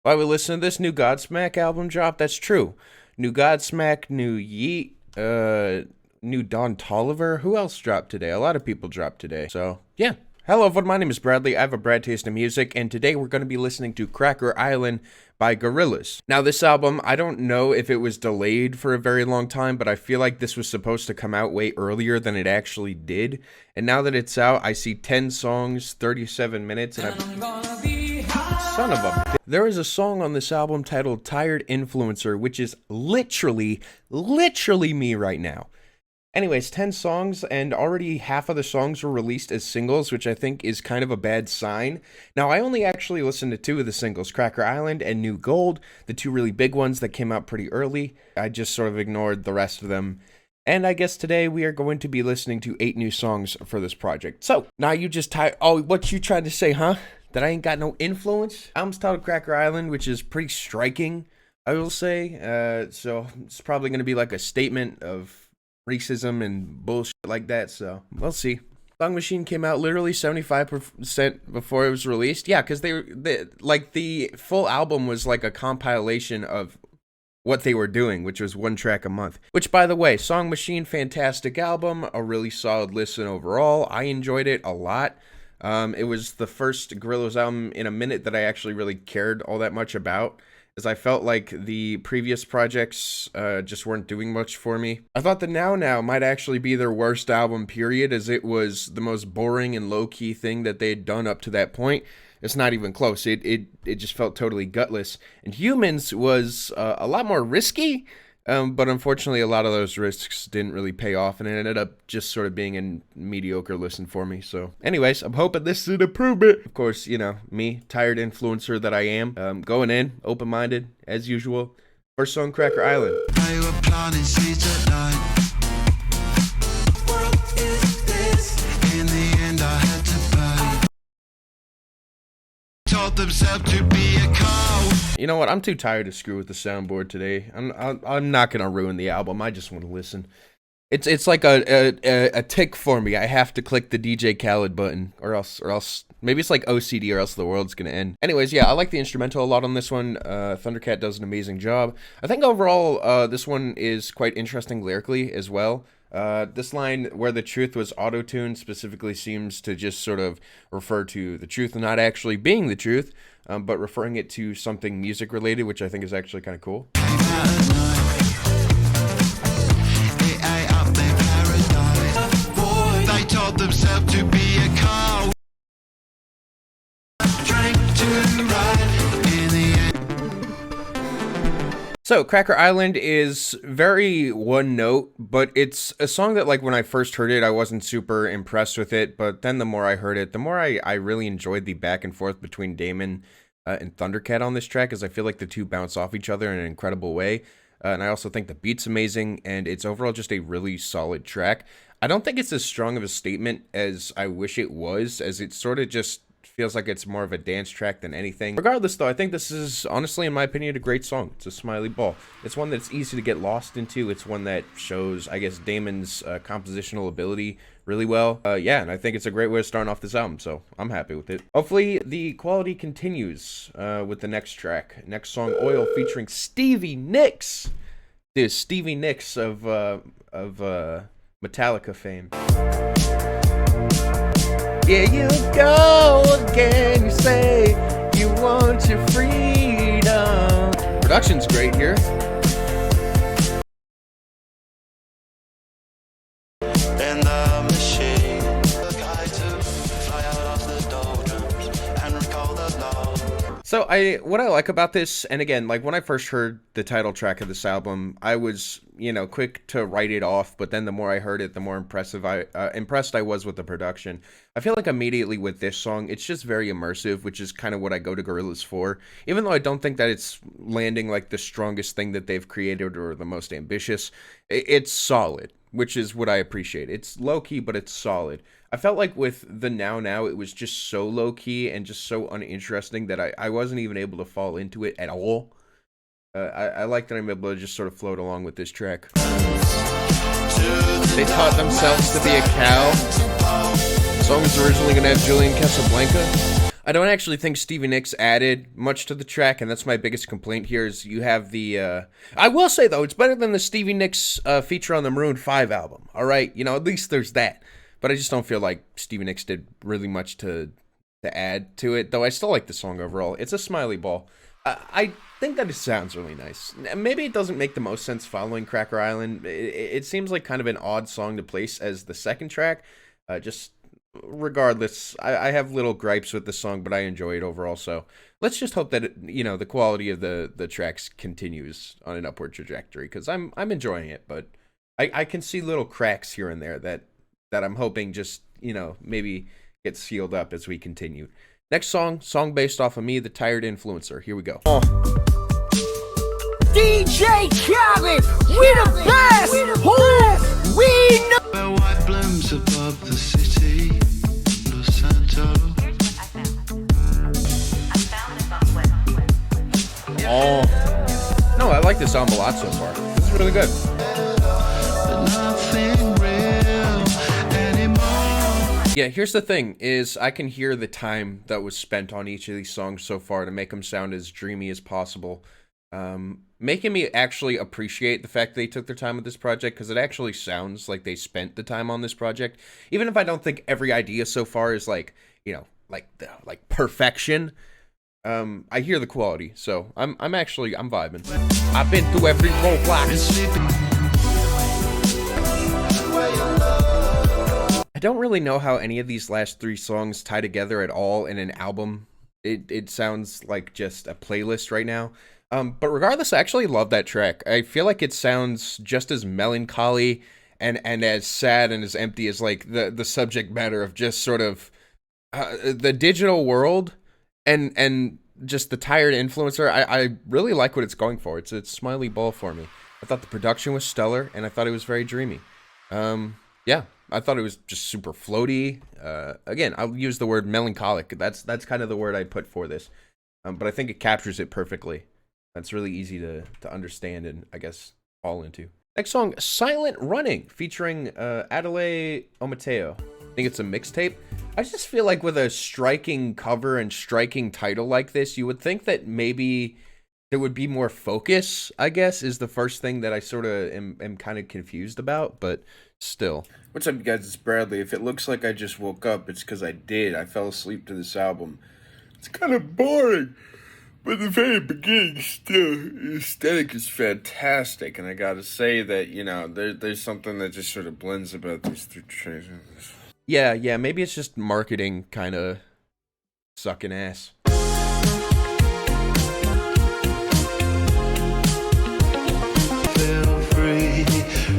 Why we listen to this new Godsmack album drop? That's true. New Godsmack, new Yeet, new Don Toliver. Who else dropped today? A lot of people dropped today. So, yeah. Hello everyone, my name is Bradley. I have a Brad taste in music, and today we're going to be listening to Cracker Island by Gorillaz. Now, this album, I don't know if it was delayed for a very long time, but I feel like this was supposed to come out way earlier than it actually did. And now that it's out, I see 10 songs, 37 minutes, and son of a... There is a song on this album titled Tired Influencer, which is literally me right now. Anyways, 10 songs, and already half of the songs were released as singles, which I think is kind of a bad sign. Now, I only actually listened to 2 of the singles, Cracker Island and New Gold, the 2 really big ones that came out pretty early. I just sort of ignored the rest of them. And I guess today we are going to be listening to 8 new songs for this project. So, now you just oh, what you trying to say, huh? That I ain't got no influence? Album's titled Cracker Island, which is pretty striking, I will say. So, it's probably going to be like a statement of racism and bullshit like that, so we'll see. Song Machine came out literally 75% before it was released. Yeah, because they like the full album was like a compilation of what they were doing, which was 1 track a month. Which, by the way, Song Machine, fantastic album, a really solid listen overall. I enjoyed it a lot. It was the first Gorillaz album in a minute that I actually really cared all that much about, as I felt like the previous projects just weren't doing much for me. I thought the Now Now might actually be their worst album, period, as it was the most boring and low-key thing that they had done up to that point. It's not even close. It just felt totally gutless. And Humans was a lot more risky, but unfortunately a lot of those risks didn't really pay off, and it ended up just sort of being a mediocre listen for me. So anyways, I'm hoping this is an improvement. Of course, you know, me, tired influencer that I am, going in, open-minded, as usual. First song, Cracker Island. They were planting seeds at night. What is this? In the end I had to pay. Told themselves to be a cow. You know what? I'm too tired to screw with the soundboard today. I'm not gonna ruin the album. I just want to listen. It's like a tick for me. I have to click the DJ Khaled button, or else maybe it's like OCD, or else the world's gonna end. Anyways, yeah, I like the instrumental a lot on this one. Thundercat does an amazing job. I think overall, this one is quite interesting lyrically as well. This line, where the truth was auto-tuned, specifically seems to just sort of refer to the truth not actually being the truth, but referring it to something music related, which I think is actually kind of cool. They told themselves to be a cow. Drank to ride in the end. So, Cracker Island is very one note, but it's a song that, like, when I first heard it, I wasn't super impressed with it, but then the more I heard it, the more I really enjoyed the back and forth between Damon and Thundercat on this track, as I feel like the two bounce off each other in an incredible way, and I also think the beat's amazing, and it's overall just a really solid track. I don't think it's as strong of a statement as I wish it was, as it sort of just feels like it's more of a dance track than anything. Regardless, though, I think this is, honestly, in my opinion, a great song. It's a smiley ball. It's one that's easy to get lost into. It's one that shows, I guess, Damon's compositional ability really well. Yeah, and I think it's a great way of starting off this album, so I'm happy with it. Hopefully, the quality continues with the next track. Next song, Oil, featuring Stevie Nicks. Dude, Stevie Nicks of Metallica fame. Yeah, you go again, you say you want your freedom. Production's great here. In the machine, the guy to fly out of the doldrums and recall the law. So what I like about this, and again, like when I first heard the title track of this album, I was, you know, quick to write it off, but then the more I heard it, the more impressed I was with the production. I feel like immediately with this song, it's just very immersive, which is kind of what I go to Gorillaz for. Even though I don't think that it's landing like the strongest thing that they've created or the most ambitious, it's solid, which is what I appreciate. It's low-key, but it's solid. I felt like with the Now Now, it was just so low-key and just so uninteresting that I wasn't even able to fall into it at all. I like that I'm able to just sort of float along with this track. They taught themselves to be a cow. The song was originally going to have Julian Casablanca. I don't actually think Stevie Nicks added much to the track, and that's my biggest complaint here is you have the, I will say, though, it's better than the Stevie Nicks feature on the Maroon 5 album, all right? You know, at least there's that. But I just don't feel like Stevie Nicks did really much to add to it, though I still like the song overall. It's a smiley ball. I think that it sounds really nice. Maybe it doesn't make the most sense following Cracker Island. It seems like kind of an odd song to place as the second track. Just regardless, I have little gripes with the song, but I enjoy it overall. So let's just hope that the quality of the tracks continues on an upward trajectory, because I'm enjoying it, but I can see little cracks here and there that I'm hoping just maybe get sealed up as we continue. Next song based off of Me, the Tired Influencer. Here we go. DJ Khaled, we the best. Who we know. Where white blooms above the city, Los Santos. Oh, no, I like this album a lot so far. This is really good. Nothing real anymore. Yeah, here's the thing, is I can hear the time that was spent on each of these songs so far to make them sound as dreamy as possible. Making me actually appreciate the fact they took their time with this project, because it actually sounds like they spent the time on this project. Even if I don't think every idea so far is like perfection, I hear the quality, so I'm vibing. I've been through every roadblock. I don't really know how any of these last three songs tie together at all in an album. It sounds like just a playlist right now. But regardless, I actually love that track. I feel like it sounds just as melancholy and as sad and as empty as like the subject matter of just sort of the digital world and just the tired influencer. I really like what it's going for. It's a smiley ball for me. I thought the production was stellar, and I thought it was very dreamy. Yeah, I thought it was just super floaty. Again, I'll use the word melancholic. That's kind of the word I'd put for this. But I think it captures it perfectly. That's really easy to understand and, I guess, fall into. Next song, Silent Running, featuring Adelaide Omateo. I think it's a mixtape. I just feel like with a striking cover and striking title like this, you would think that maybe there would be more focus, I guess, is the first thing that I sort of am kind of confused about, but still. What's up, you guys? It's Bradley. If it looks like I just woke up, it's because I did. I fell asleep to this album. It's kind of boring, but the very beginning, still, the aesthetic is fantastic, and I gotta say that, there's something that just sort of blends about these three tracks. Yeah, maybe it's just marketing kind of sucking ass. Feel free,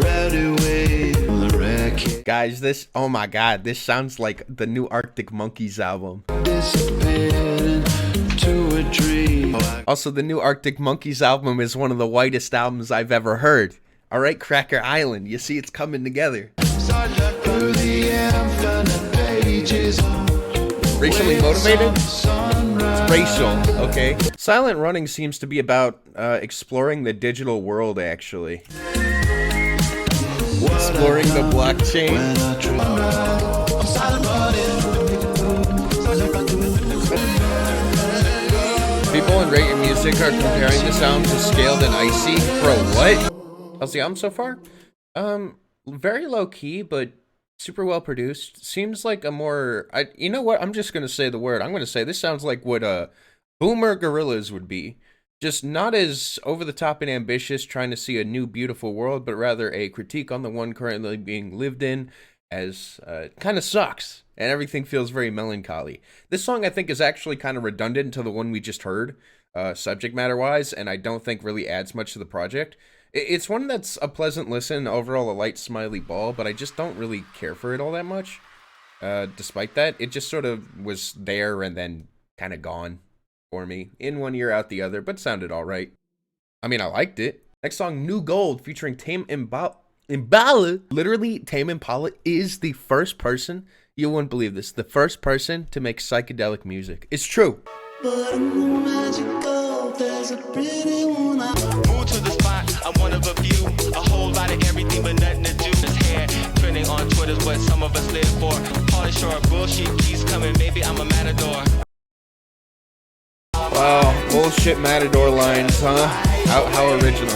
right away on the racket. Guys, oh my god, this sounds like the new Arctic Monkeys album. Disappeared into a dream. Also, the new Arctic Monkeys album is one of the whitest albums I've ever heard. Alright, Cracker Island, you see it's coming together. Through the infinite pages. Racially motivated? It's racial, okay? Silent Running seems to be about exploring the digital world, actually. Exploring the blockchain. People in Rate Your Music are comparing the sound to Scaled and Icy. Bro, what? How's the album so far? Very low key, but super well produced. Seems like a more... you know what? I'm just going to say the word. I'm going to say this sounds like what Boomer Gorillaz would be. Just not as over-the-top and ambitious, trying to see a new, beautiful world, but rather a critique on the one currently being lived in, as kind of sucks, and everything feels very melancholy. This song, I think, is actually kind of redundant to the one we just heard, subject matter-wise, and I don't think really adds much to the project. It's one that's a pleasant listen, overall a light smiley ball, but I just don't really care for it all that much. Despite that, it just sort of was there and then kind of gone for me. In one ear, out the other, but sounded alright. I mean, I liked it. Next song, New Gold, featuring Tame Impala. Literally, Tame Impala is the first person, you wouldn't believe this, the first person to make psychedelic music. It's true. But I'm magical, there's a pretty one. Move to the spot, I'm one of a few. A whole lot of everything but nothing to do. This hair trending on Twitter's what some of us live for. Polish or bullshit keeps coming, maybe I'm a matador. Oh, bullshit Matador lines, huh? How original.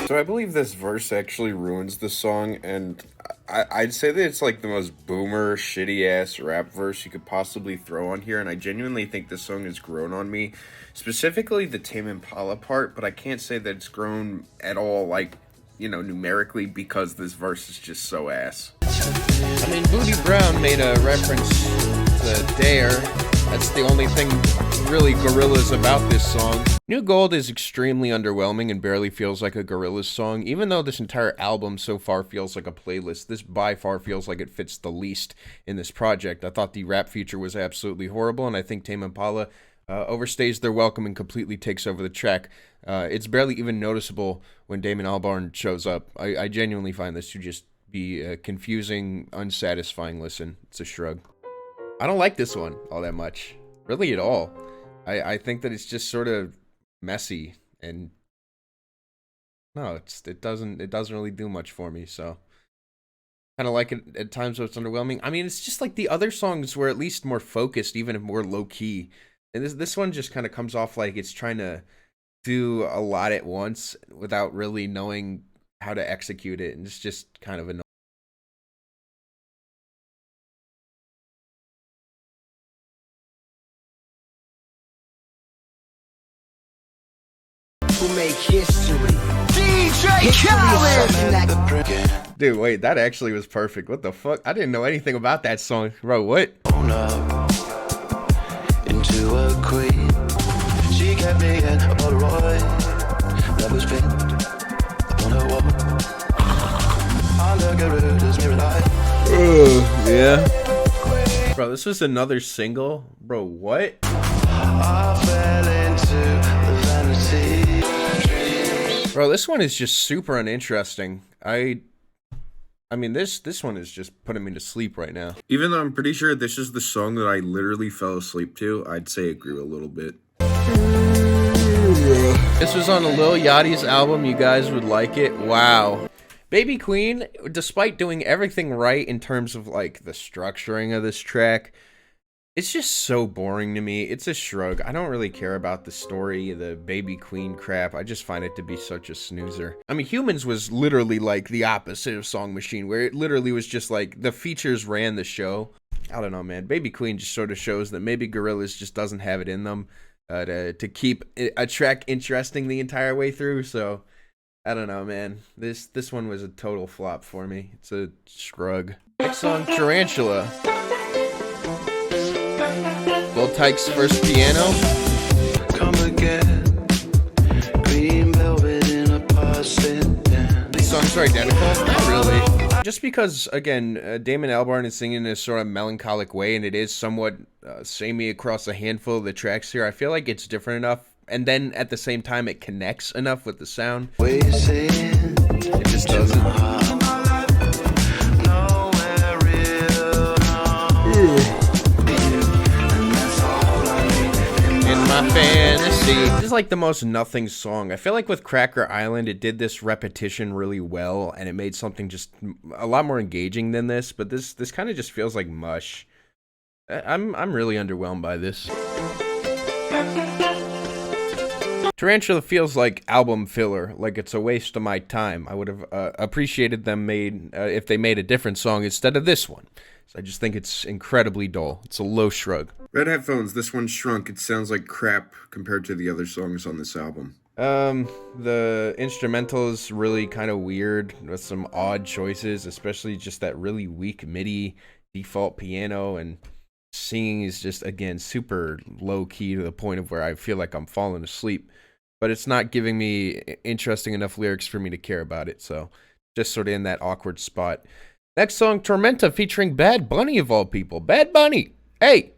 So I believe this verse actually ruins the song, and I'd say that it's like the most boomer, shitty-ass rap verse you could possibly throw on here, and I genuinely think this song has grown on me, specifically the Tame Impala part, but I can't say that it's grown at all, like, you know, numerically, because this verse is just so ass. I mean, Booty Brown made a reference to Dare. That's the only thing really Gorillaz about this song. New Gold is extremely underwhelming and barely feels like a Gorillaz song. Even though this entire album so far feels like a playlist, this by far feels like it fits the least in this project. I thought the rap feature was absolutely horrible, and I think Tame Impala overstays their welcome and completely takes over the track. It's barely even noticeable when Damon Albarn shows up. I genuinely find this to just be a confusing, unsatisfying listen. It's a shrug. I don't like this one all that much, really at all. I think that it's just sort of messy, and no, it doesn't really do much for me. So kind of like it at times, where it's underwhelming. I mean, it's just like the other songs were at least more focused, even if more low key. And this one just kind of comes off like it's trying to do a lot at once without really knowing how to execute it, and it's just kind of annoying. Make history. DJ Khaled. Dude, wait, that actually was perfect. What the fuck? I didn't know anything about that song. Bro, what? Into a queen. She kept me in a Polaroid that was pinned on her wall. Under Garuda's mirror light. Yeah. Bro, this was another single? Bro, what? I fell into the vanity. Bro, this one is just super uninteresting. I mean, this one is just putting me to sleep right now. Even though I'm pretty sure this is the song that I literally fell asleep to, I'd say it grew a little bit. This was on a Lil Yachty's album. You guys would like it. Wow. Baby Queen, despite doing everything right in terms of, like, the structuring of this track, it's just so boring to me. It's a shrug. I don't really care about the story, the Baby Queen crap. I just find it to be such a snoozer. I mean, Humans was literally like the opposite of Song Machine, where it literally was just like the features ran the show. I don't know, man. Baby Queen just sort of shows that maybe Gorillaz just doesn't have it in them to keep a track interesting the entire way through. So I don't know, man. This one was a total flop for me. It's a shrug. Next song, Tarantula. Lil Tyke's first piano. Come again. Green velvet in a passing down. These songs are identical? Not really. Just because, again, Damon Albarn is singing in a sort of melancholic way, and it is somewhat samey across a handful of the tracks here, I feel like it's different enough, and then at the same time it connects enough with the sound. It just doesn't. My fantasy. This is like the most nothing song. I feel like with Cracker Island, it did this repetition really well, and it made something just a lot more engaging than this. But this kind of just feels like mush. I'm really underwhelmed by this. Tarantula feels like album filler, like it's a waste of my time. I would have appreciated them if they made a different song instead of this one. So I just think it's incredibly dull. It's a low shrug. Red Headphones, this one shrunk. It sounds like crap compared to the other songs on this album. The instrumental is really kind of weird with some odd choices, especially just that really weak MIDI default piano, and singing is just, again, super low key to the point of where I feel like I'm falling asleep, but it's not giving me interesting enough lyrics for me to care about it, so just sort of in that awkward spot. Next song, Tormenta, featuring Bad Bunny of all people. Bad Bunny! Hey!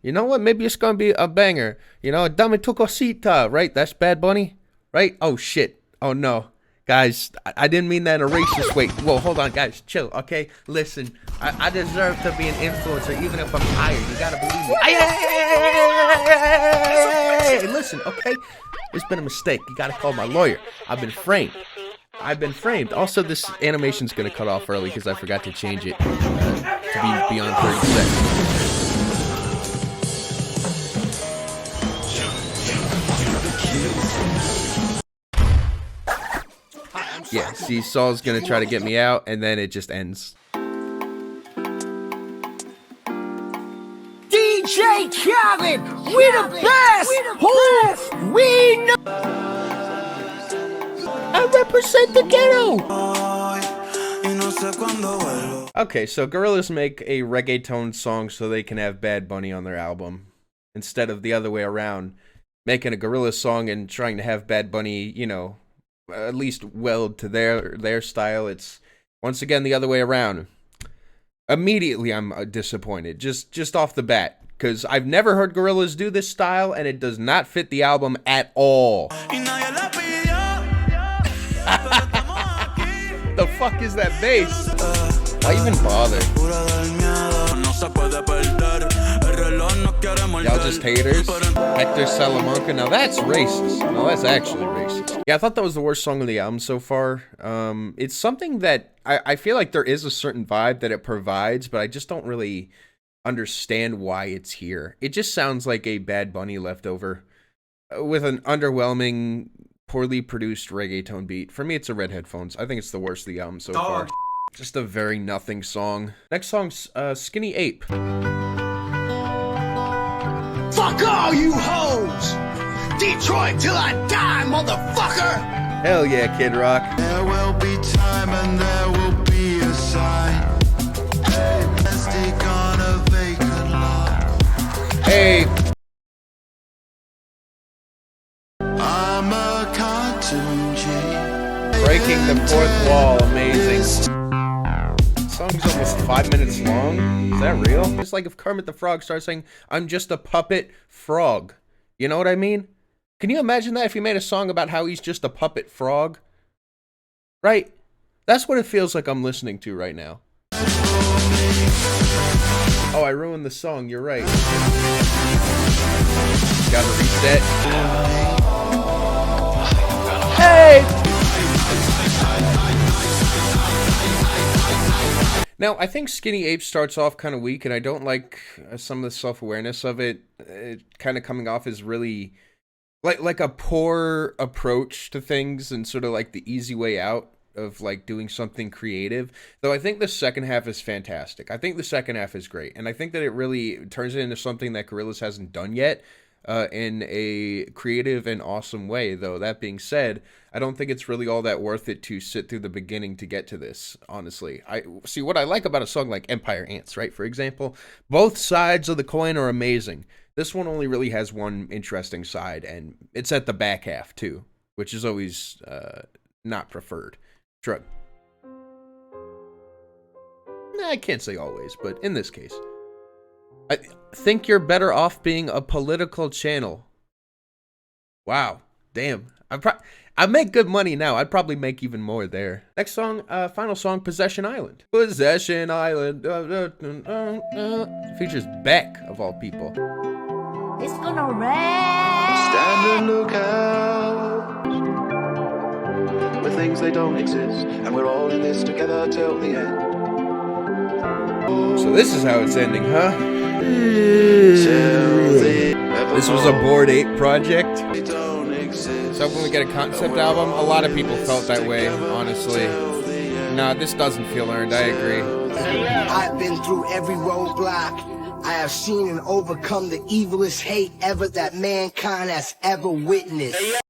You know what? Maybe it's gonna be a banger. You know, Dame tu cosita, right? That's Bad Bunny, right? Oh, shit. Oh, no. Guys, I didn't mean that in a racist way. Whoa, hold on, guys. Chill, okay? Listen, I deserve to be an influencer even if I'm hired. You gotta believe me. Hey, listen, okay? It's been a mistake. You gotta call my lawyer. I've been framed. Also, this animation's gonna cut off early because I forgot to change it to be beyond 30 seconds. Yeah, see, Saul's gonna try to get me out, and then it just ends. DJ Khaled, we the best. Who we know. I represent the ghetto. Okay, so Gorillaz make a reggaeton song so they can have Bad Bunny on their album, instead of the other way around, making a Gorillaz song and trying to have Bad Bunny, you know, at least weld to their style. It's once again the other way around. Immediately I'm disappointed, just off the bat, because I've never heard Gorillaz do this style, and it does not fit the album at all. The fuck is that bass? Why even bother? Y'all just haters? Hector Salamanca? Now that's racist. No, that's actually racist. Yeah, I thought that was the worst song of the album so far. It's something that I feel like there is a certain vibe that it provides, but I just don't really understand why it's here. It just sounds like a Bad Bunny leftover with an underwhelming, poorly produced reggaeton beat. For me, it's a Red Headphones. I think it's the worst of the album so far. Just a very nothing song. Next song's Skinny Ape. Fuck all you hoes. Detroit till I die, motherfucker. Hell yeah, Kid Rock. There will be time and there will be a sign. Let's take on a vacant lot. Hey. I'm a cartoon G. Breaking the fourth wall. Amazing. Song's almost 5 minutes long. Is that real? It's like if Kermit the Frog starts saying, "I'm just a puppet frog." You know what I mean? Can you imagine that if he made a song about how he's just a puppet frog? Right? That's what it feels like I'm listening to right now. Oh, I ruined the song. You're right. Gotta reset. Hey! Now, I think Skinny Ape starts off kind of weak, and I don't like some of the self-awareness of it. It kind of coming off as really like a poor approach to things and sort of like the easy way out of like doing something creative. Though I think the second half is fantastic. I think the second half is great, and I think that it really turns it into something that Gorillaz hasn't done yet. In a creative and awesome way, though. That being said, I don't think it's really all that worth it to sit through the beginning to get to this, honestly. I see what I like about a song like Empire Ants, right? For example, both sides of the coin are amazing. This one only really has one interesting side, and it's at the back half, too, which is always not preferred. Shrug. I can't say always, but in this case. I think you're better off being a political channel. Wow. Damn. I make good money now. I'd probably make even more there. Next song, final song, Possession Island. Possession Island. Features Beck, of all people. It's gonna rain. Stand and look out with things they don't exist, and we're all in this together till the end. So this is how it's ending, huh? This was a Bored Ape project. So when we get a concept album, a lot of people felt that way, honestly. Nah, this doesn't feel earned, I agree. I've been through every roadblock. I have seen and overcome the evilest hate ever that mankind has ever witnessed.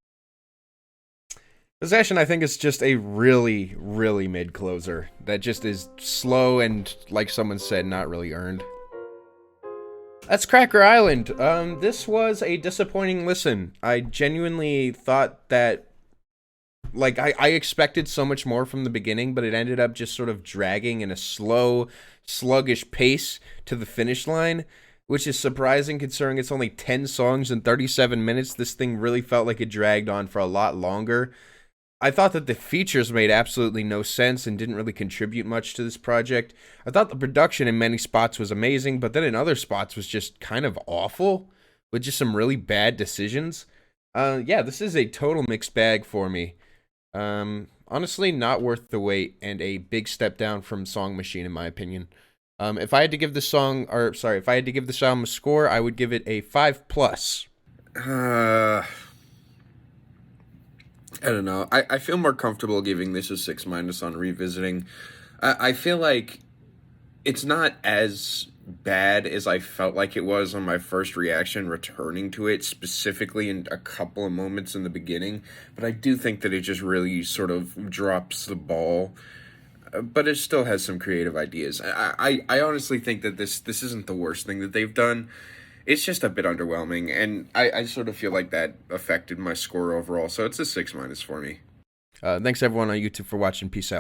Possession, I think, is just a really, really mid-closer that just is slow and, like someone said, not really earned. That's Cracker Island. This was a disappointing listen. I genuinely thought that, like, I expected so much more from the beginning, but it ended up just sort of dragging in a slow, sluggish pace to the finish line, which is surprising considering it's only 10 songs and 37 minutes. This thing really felt like it dragged on for a lot longer. I thought that the features made absolutely no sense and didn't really contribute much to this project. I thought the production in many spots was amazing, but then in other spots was just kind of awful, with just some really bad decisions. Yeah, this is a total mixed bag for me. Honestly, not worth the wait, and a big step down from Song Machine, in my opinion. If I had to give the song, or sorry, if I had to give this album a score, I would give it a 5+. I don't know. I feel more comfortable giving this a 6- on revisiting. I feel like it's not as bad as I felt like it was on my first reaction returning to it, specifically in a couple of moments in the beginning, but I do think that it just really sort of drops the ball, but it still has some creative ideas. I honestly think that this isn't the worst thing that they've done. It's just a bit underwhelming, and I sort of feel like that affected my score overall, so it's a 6- for me. Thanks everyone on YouTube for watching. Peace out.